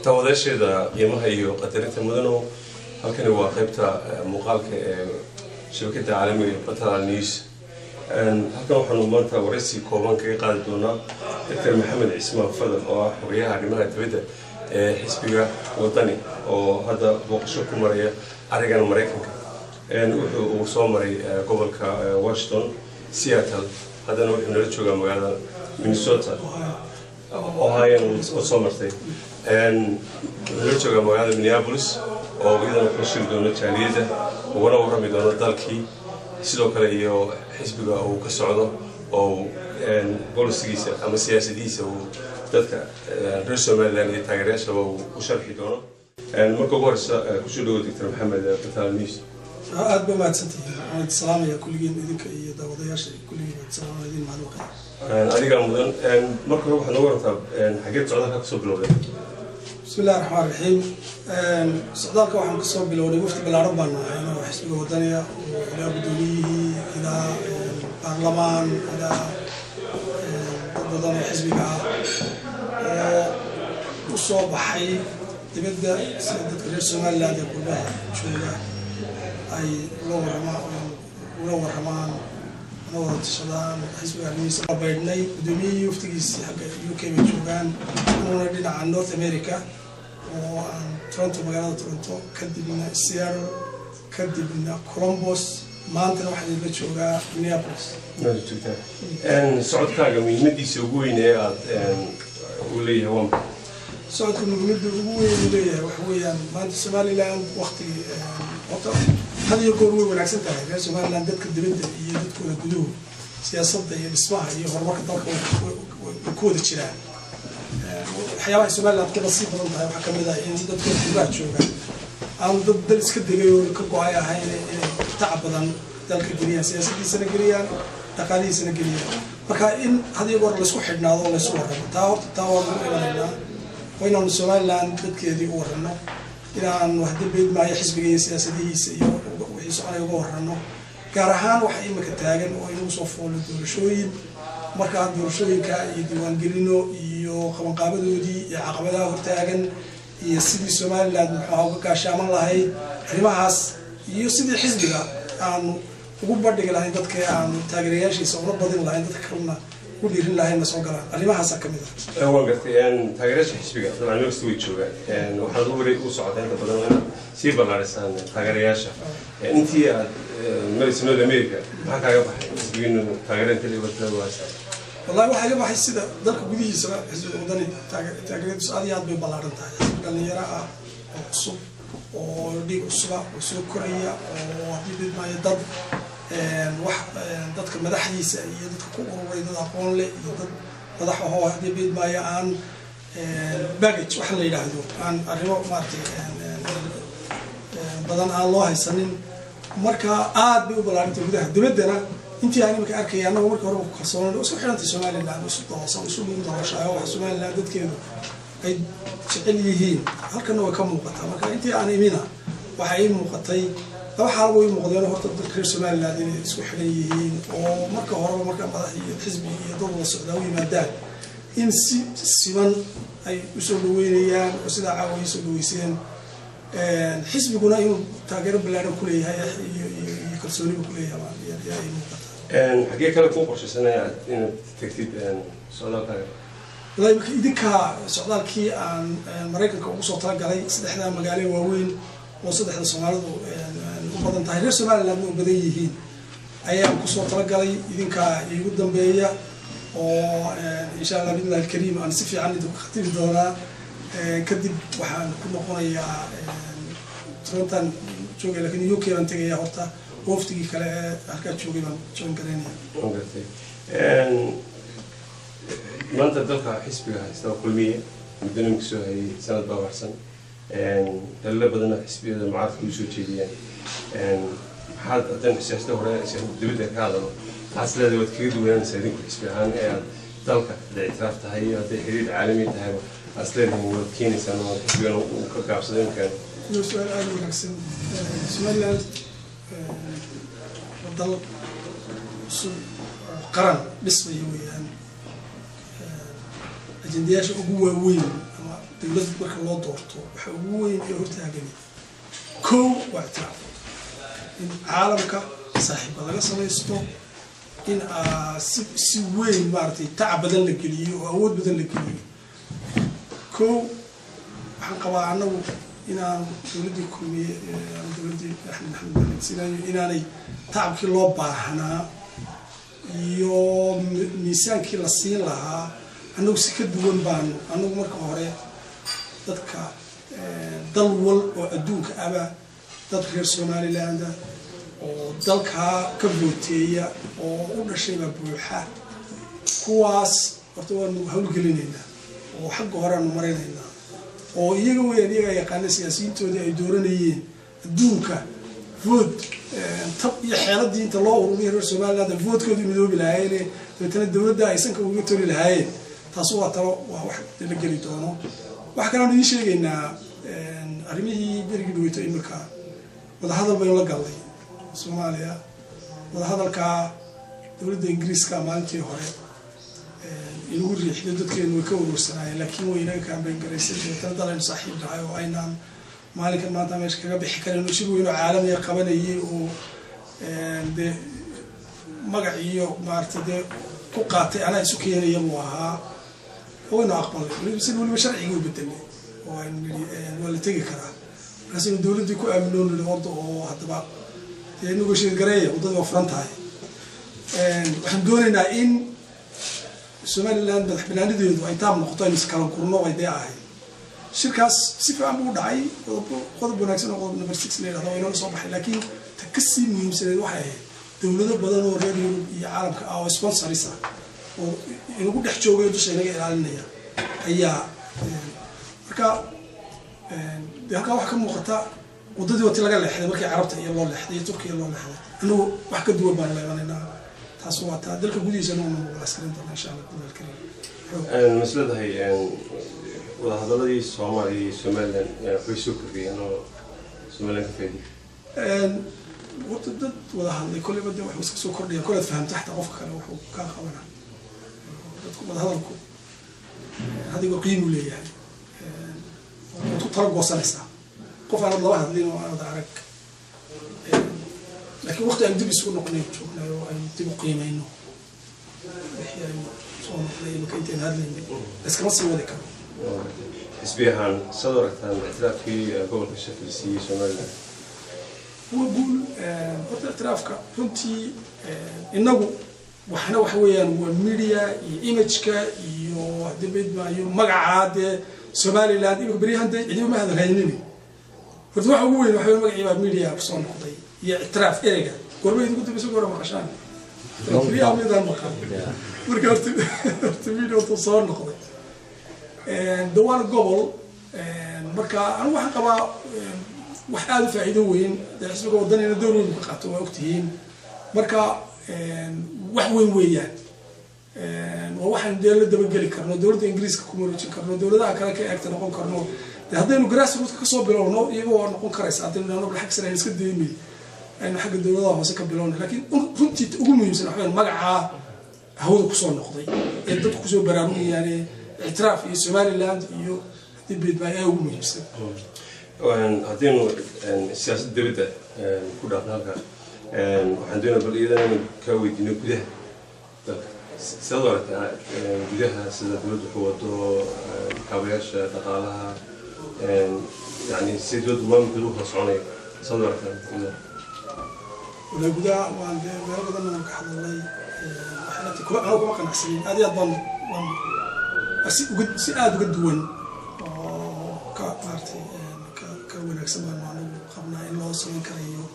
tawadaasheeda qiimaha iyo qadarinta mudano halkani waa qaybta muuqaalka ee shabakada caalamiga ee Batal News halkan waxaanu maanta waraysi kooban kaga qaadi doonaa Dr. Maxamed Cismaan Fadal oo ah xoghayaha arrimaha dibadda ee xisbiga wadani oo hadda booqasho ku maraya arigan Mareykanka wuxuu soo maray gobolka Washington Seattle haddana wuxuu nala joogaa magaalada Minnesota Ohio oo soo martay nala joogaa magaalada Minneapolis oo iyadana ku shir doona jaaliyada wana warami doona dalkii sidoo kale iyo xisbiga uu ka socdo oo bolisigiisa ama siyaasadiisa uu dadka reer Somaliland iyo taageerayaasha u sharxi doono marka ugu horeysa ku soo dhawaad Dr. Maxamed Batal News aad ba mahadsantihiin salaamaya kulligiin idinka iyo daawadayaasha kulligiin salaamadiin macluuqa adiga mudan marka hore waxaan ugu wartaa xageed socdaalka ka soo bilowday bismillaahir rahmaanir rahiim socdaalka waxaan ka soo bilowday wafdi balaaran baan nahay oo xisbiga wadaniga oo ilaa gudoomiyihii ilaa baarlamaan ilaa dadweynaha xisbiga oo soo baxay dibadda sida dadka reer Somaliland ee qurbaha jooga ay loo waramaan tashadaan xisbiga arrimihiisa baydhnay gudoomiyihii waftigiisii xagga UK bay joogaan una dhinaca North America oo aan Toronto magaalada Toronto kadibna Seattle kadibna Columbus maantana waxaan la joogaa Minneapolis socodkaaga muhiimadiisa ugu weyn ee aad u leeyahay socodka muhiimada ugu weyn leeyahay waxa weeyaan maanta Somaliland waqti هذا يقول ونعكسن تاعي reer Somaliland dadka dibadda iyo dadkooda guduhu siyaasadda iyo dhismaha iyo horumarka dalka ku wada jiraan waxyaabaha Somaliland ka basiib badan tahay waxa kamid ah in dadka gudaha joogaan aan dad iska degay oo ka go'ay ahayn inay tacab badan dalka geliyaan siyaasaddiisana geliyaan dhaqaalihiisana geliyaan marka in hadii goor la isku xidhnaado la isku warramo taa waa inaan Somaliland dadkeedii u warramo inaan wax dibad ma ay xisbiga iyo siyaasadihiisa iyo wixii soo uga warrano gaar ahaan waxa imika taagan oo inuu soo foolo doorashooyin marka doorashooyinka iyo diiwaangelino iyo qabanqaabadoodii iyo caqabadaha hortaagan iyo sidii Somaliland muxuu uga gaashaaman lahay arrimahaas iyo sidii xisbiga aan ugu badhigi lahayn dadka aan taageerayaashiisa uga badin lahayn dadka kalena ku dhiirin lahayn soo galaan arrimahaas ka mid ah waan gartay taageerayaasha xisbiga dabcan meel kasta way joogaan waxaad u wareeg u socotay inta badan si ballaarisaan taageerayaasha intii aad North America maxaa kaaga baxay xisbigiina taageeranta libatada waasa wallahi waxa iga baxay sida dalka gudihiisa xisbiga wadani taageeradiisu aad iyo aad bay ballaaran tahay dhalinyaro ah oo cusub oo dhiig cusub oo soo koraya oo dibad ma dad wax dadka madaxdiisa iyo dadka ku ururay dad aqoon leh iyo dad madax oo dibad ma aan baggage wax la yiraahdo aan arrimo maartay badan aan loo haysanin marka aad bay u balaartay gudaha dibadana intii aan imika arkay anagu markii hore ku kalsoonay isku xirantay Somaliland isku toosan isku doorashayo wax Somaliland dadkeedu ay jecel yihiin halkan way ka muuqataa marka intii aan imina waxa ay muuqatay waxa way muuqdeen horta dadka reer Somaliland inay isku xiran yihiin oo marka hore marka madax iyo xisbi iyo dad wada socdaa yimaadaan in si siman ay u soo dhaweeyaan oo sida caawiyay soo dhaweyseen xisbiguna inuu taageero ballaaran ku leeyahay iyo kalsooni ku leeyahay xagee kale ku qorshaysanaya in tagtid socdaalkaaga wallahi idinka socdaalkii aan Mareykanka ugu soo talagalay saddexda magaalo waaweyn oo saddexda Soomaalidu u badan tahay reer Somaliland oo badan yihiin ayaan ku soo talagalay idinka igu dambeeya oo insha Allah billahi kariim aan si fiican idinku khatibi doonaa kadib waxaan ku noqonayaa Toronto joogay laakiin UK baan tagayaa horta waftigii kale halka joogay baan join garanayaa maanta dalka xisbiga haysta kulmiye muddo soo hayay sanad baa warsan dalal badan xisbiyada mucaaradka u soo jeediyeen maxaad adan siyaasada hore dibadda ka hadalo aslada wad kaga duwanaysaa idinku xisbi ahaan ee dalka ictiraaf tahay haday xiriir caalami tahay aslada wad keenaysaa oo xisbigan uu ka gaabsaday kan سؤال أنا ونحسن Somaliland ضل قرن بس ويان أجندياش أبوه وين dowladda marka loo doorto waxa ugu weyn ee hortaagani kow waa ictiraaf in caalamka saaxiiba laga samaysto in si weyn maaragtay tacab badan la geliyo oo awood badan la geliyo kow waxaan qabaa annagu inaan dowladdii kulmiye dowladdii axmed maxamed maxamed sinaayo inaanay tacabkii loo baahnaa iyo miisaankii la siin lahaa annagu si ka duwan baanu annagu marka hore dadka dal wal oo adduunka aba dad reer Somaliland oo dalka ka booteeya oo u dhashayba buuxa kuwaas horta waanu hawlgelinaynaa oo xagga hore aanu maraynaynaa oo iyaga yaqaan siyaasiyiintoodii ay dooranayeen adduunka vote tab iyo xeeladii inta loo ururiyay reer Somaliland vote-kooda midoobi lahaayeen dadkana dowladda aysan ka uga tori lahaayeen taas waa talo waa wax la geli doono wax kale oo idin sheegaynaa arrimihii berigi dhaweyto imika wadahadal baynu la galnay Soomaaliya wadahadalka dowladda Ingiriiska maalintii hore inuu riixdo dadkeenu way ka urursanaayeen laakiin way inaga kaambeyn garaysay dadka dalan saaxiib dhahay oo aynaan maalinka maanta meesha kaga bixi kareen shir weyn oo caalami ah qabanayay oo de magac iyo maartay ku qaatay ana isu keenay buu ahaa oo inuu aqbalay si waliba sharciga u bedelay oo ay wala tagi karaa rasiin dowladdu ku aaminoon ordo oo hadaba inagu shir gareeyo wadada furan tahay waxaan doonaynaa in Somaliland madaxbannaanideedu ay taab noqoto in iskala kurno way deeahay shirkaas si fiican buu dhacay qodob wanaagsan oo qodob number 6 leeyahay oo inoo soo baxay laakiin takasii muhiimsan waxay ahayd dowlado badan oo reer Yurub iyo caalamka ah oo sponsorisa oo inagu dhex joogay dusha inaga ilaalinaya ayaa marka halka wax ka muuqata wadadii wati laga leexday markii Carabta iyo loo leexday Turkiga loo leexday anuu wax ka duwan baan leeyahay تاسوات هذا الكودي جنون والعسكريين طبعا إن شاء الله كل الكريم. المسألة هي وهذا الذي سومالي سومالن يعني في سوق فيه أنا سومالن كفيدي. وتدد وهذا كل بدي واحد مسك سوق كردي كل فهم تحت عفك أنا وحو كان خبرنا. هذا الكود هذا يقول قيمة لي يعني. وتطرق وصل الساعة. قف على الله هذا لين وأنا دعك. لكن وقت أن تبي سوق نقني شوفنا أن تبي قيمة إنه يعني صون نقني مكانتين هذا بس كمان سوى ذكر. حسبيها صدرت عن الاعتراف في قبل الشكل السياسي سومالي. هو يقول قلت الاعتراف كنتي إنه وحنا وحويا والميديا إيمجك يو دبيت ما يو مقعد سومالي لا دي بريها ده يجيب ما هذا الهينيني. قلت وحوي مقعد الميديا بصون نقطي. اعتراف إيرجا قربي كنت بسوق ما عشان في يوم هذا المقام وركبت فيديو تصور نقطة دوار قبل مركا أنا واحد قبا واحد فائدة وين درس بقى ودني ندور المقاطع وقتين مركا واحد وين وواحد ديال الدول قال كرنو دولة إنجليز كوميرتش كرنو دولة ذا كلا كأكتر نقول كرنو هذا إنه جراس روت كسب بلونه يبغى نقول كريس عندنا نقول بالحق سنة نسكت ديمي إنه حق الدولة هو سكب بلونه لكن كنت أقول مهم سنة حين مقعة هو كسر نقضي يدت كسر برامي يعني اعتراف في سوماليلاند يو تبيت بقى أقول مهم سنة وعندنا السياسة الدولة كلها هناك وعندنا بالإيدان كوي دينو كده صدرت جدها سيدة الولد حوضه كابياش تقالها يعني سيدة الولد بدوها صعوني صدرت كده ولا جدا وعند ما بدنا نروح حد الله إحنا تكون أنا كم كان حسين هذه أضمن وجد سئاد وجد وين كارتي كون أكسب المعلوم قبلنا إن الله سبحانه كريم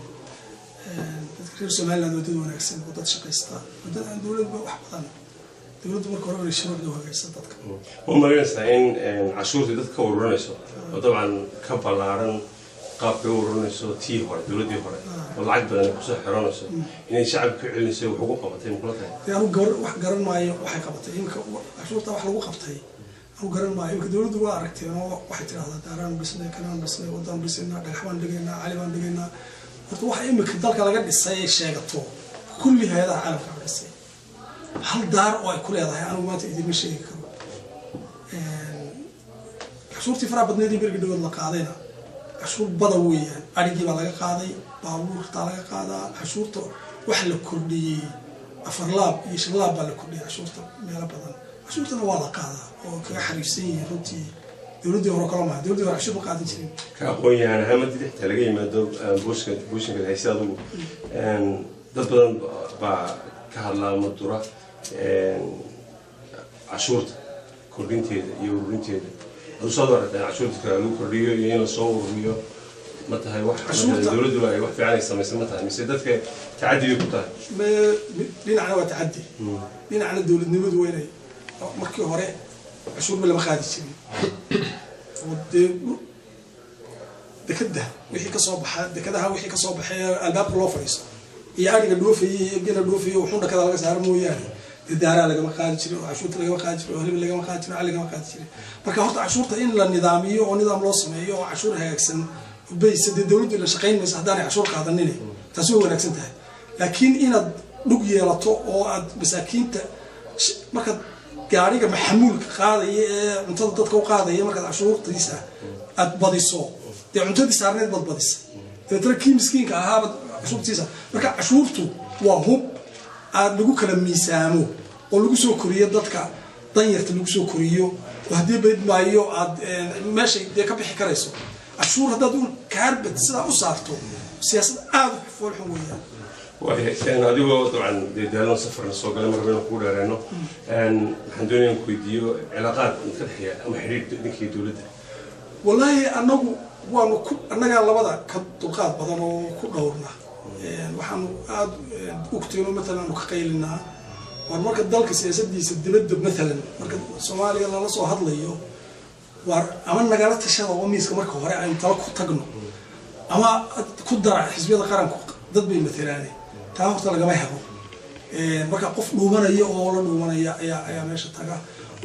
تذكر سمعنا دولة ونكسب وضد شقيستا وضد عند دولة بوحدنا دولة مركورة الشباب دوها قيستا تذكر هم مريسين عشور تذكر ورونيسو وطبعا كبلارن قاب ورونيسو تي هور دولة دي هور والعقد أنا كوسه حرانيسو إن الشعب كعلنيسو وحقوق قبتين مقلتين يعني واحد قرن معي واحد قبتين يمكن عشور طبعا حقوق قبتين هو قرن معي يمكن دولة دوا عرفتين واحد ترى هذا داران بسنة كنان بسنة وضان بسنة دحمان دقينا علمان دقينا waxa imika dalka laga dhisay sheegato kulli hay'adaha caalamka laga dhisay hal daar oo ay ku leedahay anigu maanta idin sheegi karo cashuurtii faraha badneedii berigi dhawood la qaadayna cashuur badan weeyaan arigii baa laga qaaday baabuurtaa laga qaadaa cashuurta waxa la kordhiyey 4 laab iyo 5 laab baa la kordhiyey cashuurta meelo badan cashuurtana waa la qaadaa oo kaga xariifsan yihiin runtii dowladii hore kala maaha dowladii hore cashuur ma qaadan jirin ka aqoon-yahan ahaan dixta laga yimaado bulshada haysa adigu dad badan baa ka hadlaa madura cashuurta kordhinteeda iyo ururinteeda usoo waradaan cashuurta lagu kordhiyo iyo in la soo ururiyo ma tahay wax dowladdu ay wax fiican ay samaysan ma tahay mise dadka tacaddi ku tahay dhinacna waa tacaddi dhinacna dowladnimadu weynay markii hore cashuur lama qaadi jirin dekada wixii ka soo baxay dekadaha wixii ka soo baxay albaabka loo fariisto iyo ariga dhoofayay iyo gela dhoofayay wuxuu dhakada laga saar mooyaan daara laga qaadi jiray cashuurta laga qaadi jiray halib laga qaadi jiray laga qaadi jiray marka horta cashuurta in la nidaamiyo oo nidaam loo sameeyo oo cashuur hagaagsan baysa dawladdu la shaqeynaysa hadaan cashuur qaadanin taas way wanaagsan tahay laakiin inaad dhug yeelato oo aad masaakiinta marka gaariga maxamuulka qaadaya ee cuntada dadka u qaadaya marka cashuurtiisa aad badiso de cuntadii saarneed bad badisa dadka miskiinka ahaa cashuurtiisa marka cashuurtu waa hub aad lagu kala miisaamo oo lagu soo koriyo dadka danyarta lagu soo koriyo oo hadii bayd maayo aad meesha ka bixi karayso cashuur hadaad u kaarbad sida u saarto siyaasad aad u foolxun weeyaan waxaan adigoo dabcan deedaano safarna soo galay marbayna ku dheereeno waxaan doonayaa ku weydiiyo cilaaqaad ka dhaxeeya ama xiriir ninkii dowladda wallahi annaga labada ka dulqaad badan oo ku dhowrna waxaan aad ogtayno مثلا ka qaylinaa war marka dalka siyaasadiisa dibadda مثلا marka Soomaaliya la soo hadlayo war ama nagala tashada oo miiska marka hore ay talo ku tagno ama ku dara xisbiyada qaranku dad bay matalaanay taa horta laga helo marka qof dhuumanaya oo la dhuumanaya ayaa meesha taga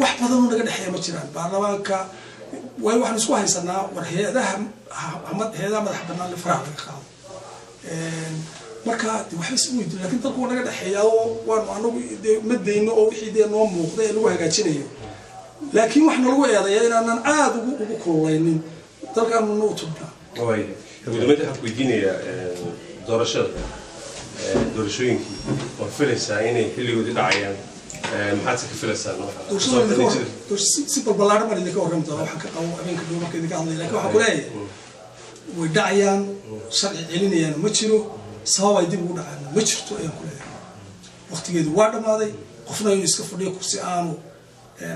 wax badan oo naga dhaxeeya ma jiraan baarlamaanka way waxaan isku haysanaa war hay'adaha madax bannaan la faraha laga qaado marka waxay isku weydiin laakiin dalku naga dhaxeeya oo waan anagu madayno oo wixii noo muuqday lagu hagaajinayo laakiin waxna lagu eedayaa inaan aad ugu kullaynin dalkan noo tubna way gudoomiyaha waxaan weydiinayaa doorashooyinkii oo filaysaa inay xilligoodii dhacayaan maxaad ka filaysaa si balbalaadhan baan idinka warrami doonaa waxaan ka qabo habeenka dhow marka idinka hadlaya laakiin waxaan ku leeyahay way dhacayaan sharci celinayaan ma jiro sabab ay dib ugu dhacaan ma jirto ayaan ku leeyahay waqtigeedu waa dhammaaday qofna inuu iska fadhiyo kursi aanu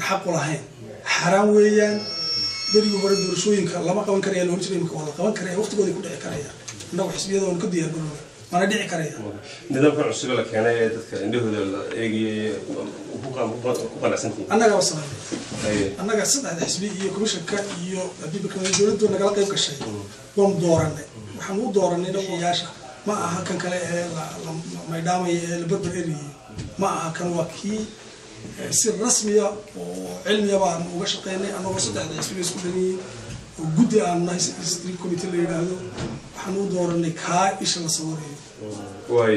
xaq u lahayn xaraan weeyaan berigii hore doorashooyinka lama qaban karaya loo jiray imika waa la qaban karaya waqtigooda ku dhici karaya innagu xisbiyada waan ka diyaar garoobay mana dhici karaya nidaamkan cusub la keenay ee dadka indhahooda la eegayay ku qanacsantiin annaga wasameeyay annaga saddexda xisbi iyo komishanka iyo abibka dowladdu nagala qayb gashay waan dooranay waxaan u dooranay dhawayaasha ma aha kan kale ee la maydhaamay ee la barbar eriyay ma aha kan waa kii si rasmi ah oo cilmi baan uga shaqeynay anagoo saddexda xisbi isku dhaniyay oo guddi aan nahay district committee la yiraahdo waxaan u dooranay ka isha la sameeyo way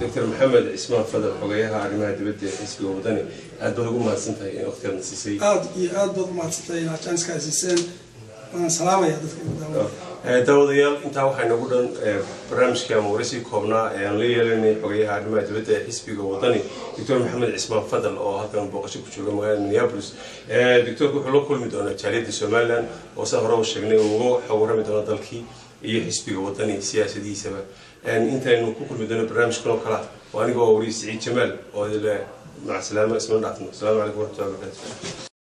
Dr. Maxamed Ismaan Fadal xogayaha arrimaha dibadda ee xisbiga wadani aad baad ugu mahadsantahay in waqtigan siisay aad baad ugu mahadsantahay inaad chance ka siiseen waan salaamaya dadka daawadayaal intaa waxaa nagu dhan barnaamijka ama waraysi koobnaa ee aan la yeelanay xogayaha arrimaha dibadda ee xisbiga wadani Dr. Maxamed Ismaan Fadal oo halkan booqasho ku jooga magaalada Minneapolis doctorku wuxuu la kulmi doonaa jaaliyadda Somaliland oo saan hore u sheegnay uu uga warrami doono dalkii iyo xisbiga wadani siyaasadiisaba intaynu ku kulmi doono barnaamijkan oo kala waa anigoo wariye Saciid Jamaal oo maca salaama isma dhaafno. Assalaamu calaykum warahmatullahi wabarakatuh.